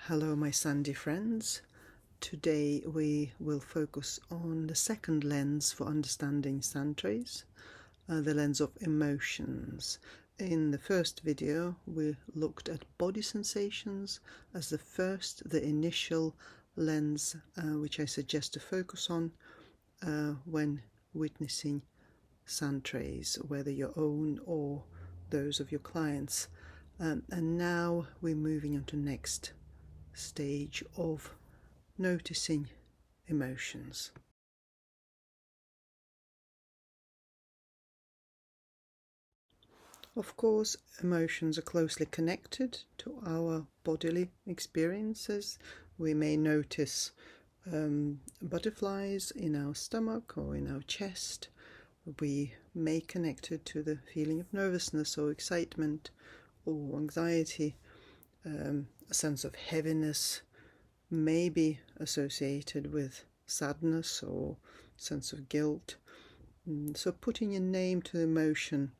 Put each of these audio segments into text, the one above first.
Hello my sandy friends. Today we will focus on the second lens for understanding sandtrays, the lens of emotions. In the first video we looked at body sensations as the initial lens which I suggest to focus on when witnessing sandtrays, whether your own or those of your clients. And now we're moving on to next stage of noticing emotions. Of course, emotions are closely connected to our bodily experiences. We may notice butterflies in our stomach or in our chest. We may connect it to the feeling of nervousness or excitement or anxiety. A sense of heaviness may be associated with sadness or sense of guilt. So putting a name to emotion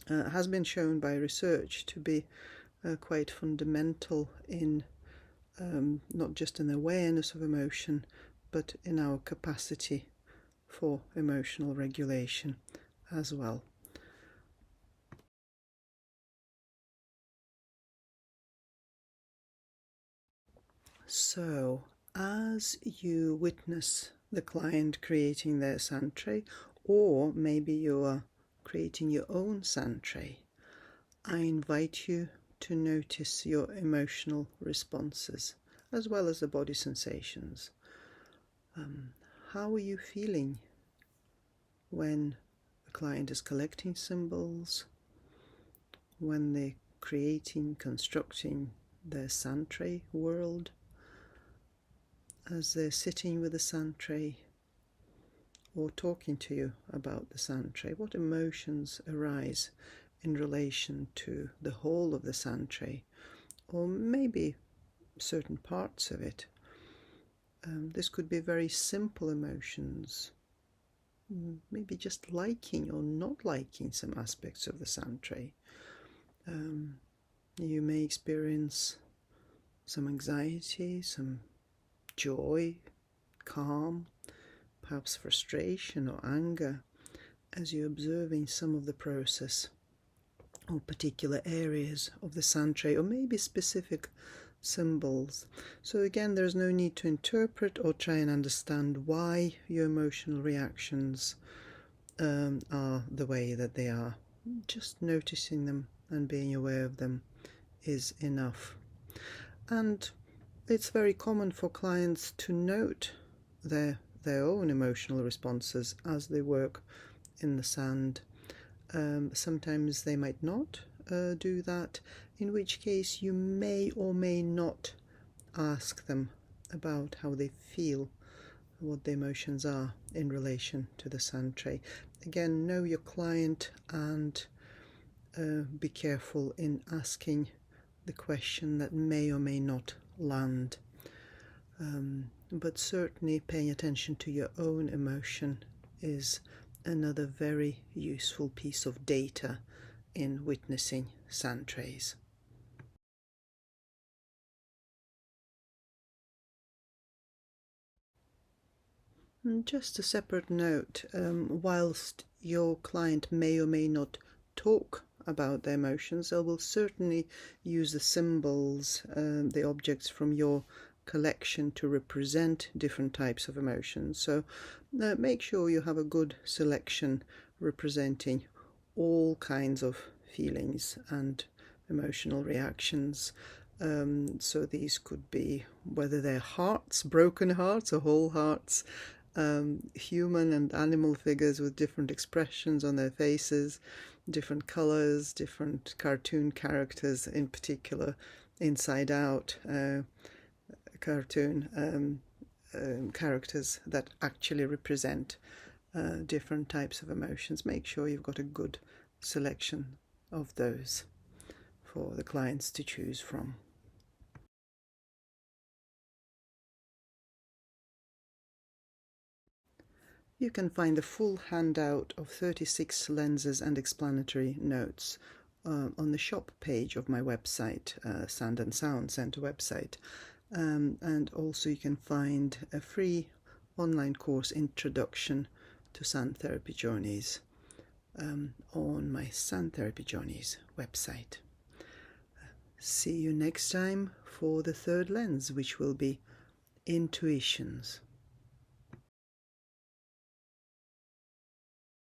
has been shown by research to be quite fundamental in not just an awareness of emotion, but in our capacity for emotional regulation as well. So, as you witness the client creating their sandtray, or maybe you are creating your own sandtray, I invite you to notice your emotional responses as well as the body sensations. How are you feeling when the client is collecting symbols, when they're creating, constructing their sandtray world, as they're sitting with the sandtray or talking to you about the sandtray? What emotions arise in relation to the whole of the sandtray, or maybe certain parts of it? This could be very simple emotions, maybe just liking or not liking some aspects of the sandtray. You may experience some anxiety, some joy, calm, perhaps frustration or anger as you're observing some of the process or particular areas of the sandtray, or maybe specific symbols. So again, there's no need to interpret or try and understand why your emotional reactions are the way that they are. Just noticing them and being aware of them is enough. And it's very common for clients to note their own emotional responses as they work in the sand. Sometimes they might not do that, in which case you may or may not ask them about how they feel, what the emotions are in relation to the sandtray. Again, know your client and be careful in asking the question that may or may not land. But certainly paying attention to your own emotion is another very useful piece of data in witnessing sandtrays. And just a separate note, whilst your client may or may not talk about their emotions, they will certainly use the symbols, the objects from your collection to represent different types of emotions. So make sure you have a good selection representing all kinds of feelings and emotional reactions. So these could be, whether they're hearts, broken hearts or whole hearts, human and animal figures with different expressions on their faces, different colors, different cartoon characters, in particular Inside Out cartoon characters that actually represent different types of emotions. Make sure you've got a good selection of those for the clients to choose from. You can find the full handout of 36 lenses and explanatory notes on the shop page of my website, Sand and Sound Center website. And also you can find a free online course, Introduction to Sand Therapy Journeys, on my Sand Therapy Journeys website. See you next time for the third lens, which will be intuitions.